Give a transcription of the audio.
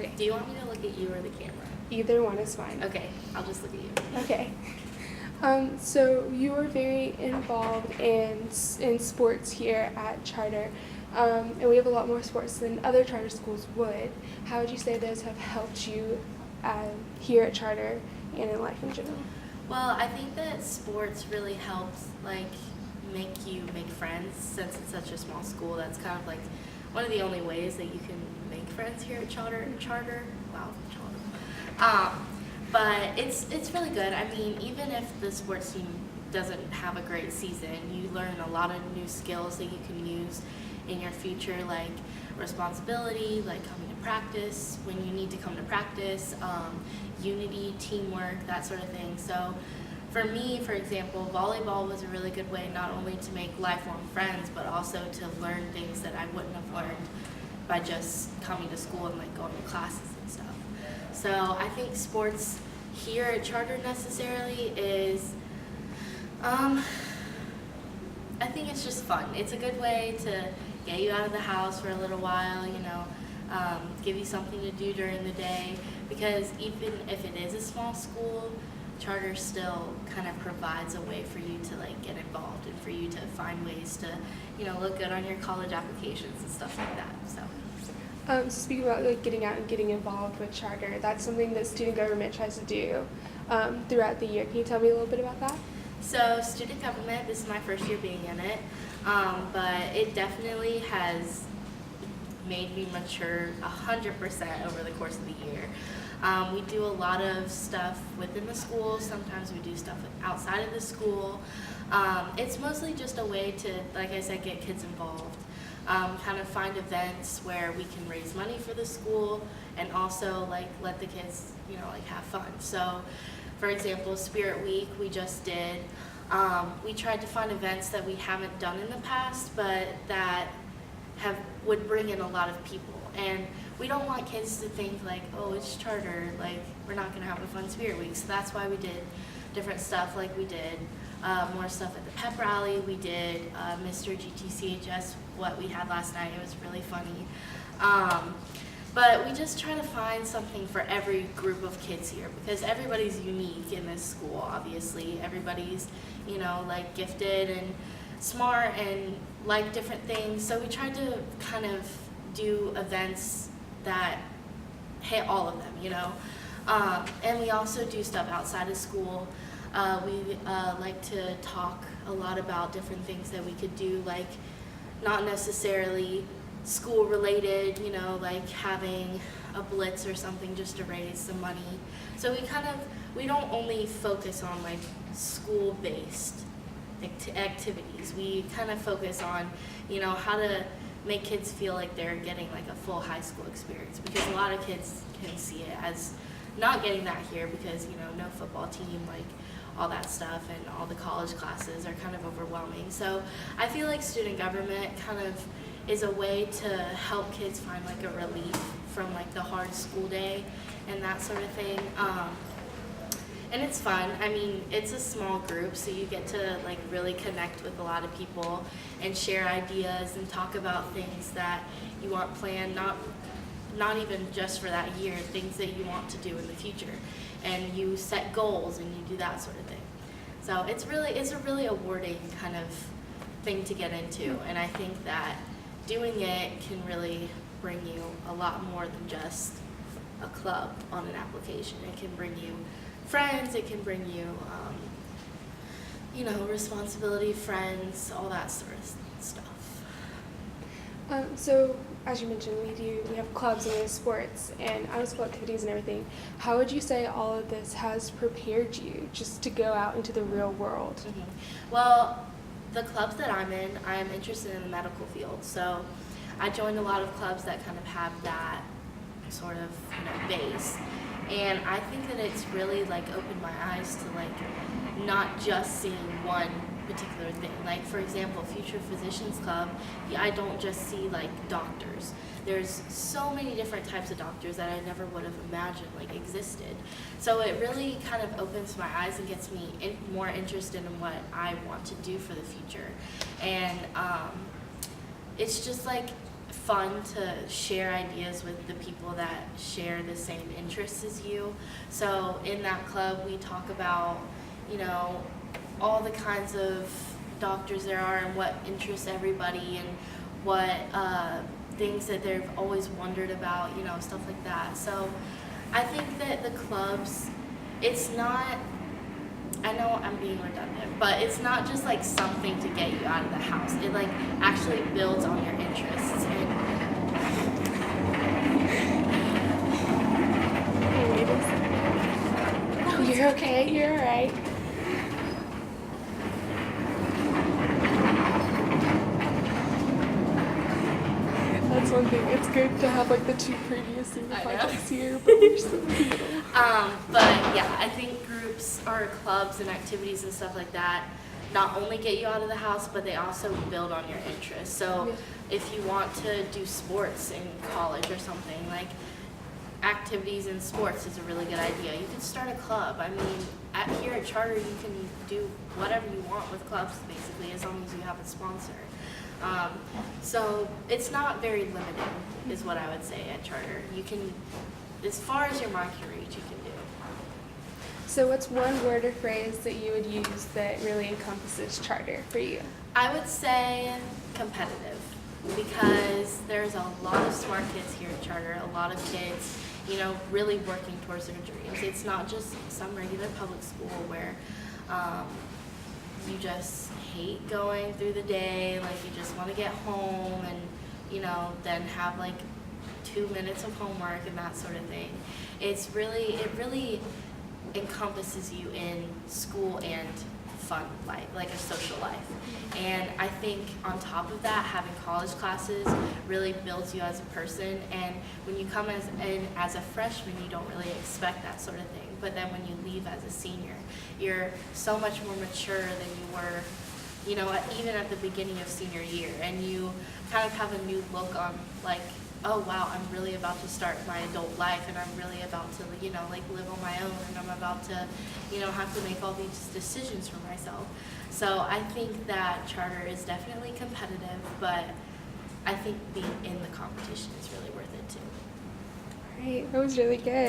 Okay. Do you want me to look at you or the camera? Either one is fine. Okay, I'll just look at you. Okay. So you were very involved in sports here at Charter, and we have a lot more sports than other charter schools would. How would you say those have helped you here at Charter and in life in general? Well, I think that sports really helps make you make friends since it's such a small school. That's kind of like one of the only ways that you can make friends here at Charter. Wow, Charter. But it's really good. I mean, even if the sports team doesn't have a great season, you learn a lot of new skills that you can use in your future, like responsibility, like coming to practice when you need to come to practice, unity, teamwork, that sort of thing. So for me, for example, volleyball was a really good way not only to make lifelong friends, but also to learn things that I wouldn't have learned by just coming to school and going to classes and stuff. So I think sports here at Charter necessarily is, I think it's just fun. It's a good way to get you out of the house for a little while, give you something to do during the day, because even if it is a small school, Charter still kind of provides a way for you to get involved and for you to find ways to, look good on your college applications and stuff like that. So speaking about getting out and getting involved with Charter, that's something that student government tries to do throughout the year. Can you tell me a little bit about that? So student government, this is my first year being in it, but it definitely has made me mature 100% over the course of the year. We do a lot of stuff within the school. Sometimes we do stuff outside of the school. It's mostly just a way to, like I said, get kids involved. Kind of find events where we can raise money for the school and also let the kids, have fun. So, for example, Spirit Week we just did. We tried to find events that we haven't done in the past, but that would bring in a lot of people. And we don't want kids to think oh, it's Charter, we're not going to have a fun Spirit Week. So that's why we did different stuff. We did more stuff at the pep rally. We did Mr. GTCHS, what we had last night. It was really funny. But we just try to find something for every group of kids here, because everybody's unique in this school, obviously. Everybody's, gifted and smart and like different things. So we tried to kind of do events that hit all of them, And we also do stuff outside of school. We like to talk a lot about different things that we could do, not necessarily school related, having a blitz or something just to raise some money. So we don't only focus on school based activities. We kind of focus on, how to make kids feel like they're getting a full high school experience, because a lot of kids can see it as not getting that here because, no football team, all that stuff, and all the college classes are kind of overwhelming. So I feel like student government kind of is a way to help kids find a relief from the hard school day and that sort of thing. And it's fun. I mean, it's a small group, so you get to really connect with a lot of people and share ideas and talk about things that you want planned, not even just for that year, things that you want to do in the future. And you set goals and you do that sort of thing. So it's a really rewarding kind of thing to get into, and I think that doing it can really bring you a lot more than just a club on an application. It can bring you friends, it can bring you, responsibility, friends, all that sort of stuff. So, as you mentioned, we have clubs and we have sports and out-of-school activities and everything. How would you say all of this has prepared you just to go out into the real world? Mm-hmm. Well, the clubs that I'm in, I'm interested in the medical field. So I joined a lot of clubs that kind of have that sort of base. And I think that it's really opened my eyes to not just seeing one particular thing. For example, Future Physicians Club, I don't just see doctors. There's so many different types of doctors that I never would have imagined existed. So it really kind of opens my eyes and gets me more interested in what I want to do for the future. And it's just fun to share ideas with the people that share the same interests as you. So in that club, we talk about, you know, all the kinds of doctors there are and what interests everybody and what things that they've always wondered about, you know, stuff like that. So I think that the clubs, it's not, I know I'm being redundant, but it's not just like something to get you out of the house. It like actually builds on your interests. And You're okay. You're all right. That's one thing. It's good to have like the two previous senior I know. projects here, but we're still in the middle. but yeah, I think groups or clubs and activities and stuff like that not only get you out of the house, but they also build on your interests. So if you want to do sports in college or something, like activities in sports is a really good idea. You could start a club. I mean, here at Charter, you can do whatever you want with clubs, basically, as long as you have a sponsor. So it's not very limiting, is what I would say at Charter. You can, as far as your mind can reach, you can do. So what's one word or phrase that you would use that really encompasses Charter for you? I would say competitive, because there's a lot of smart kids here at Charter, a lot of kids, you know, really working towards their dreams. It's not just some regular public school where you just hate going through the day, like you just want to get home and, you know, then have like 2 minutes of homework and that sort of thing. It really encompasses you in school and fun life, like a social life. And I think on top of that, having college classes really builds you as a person. And when you come in as a freshman, you don't really expect that sort of thing. But then when you leave as a senior, you're so much more mature than you were, you know, even at the beginning of senior year. And you kind of have a new look on, like, oh wow, I'm really about to start my adult life, and I'm really about to, you know, like live on my own, and I'm about to, you know, have to make all these decisions for myself. So I think that Charter is definitely competitive, but I think being in the competition is really worth it too. All right, that was really good.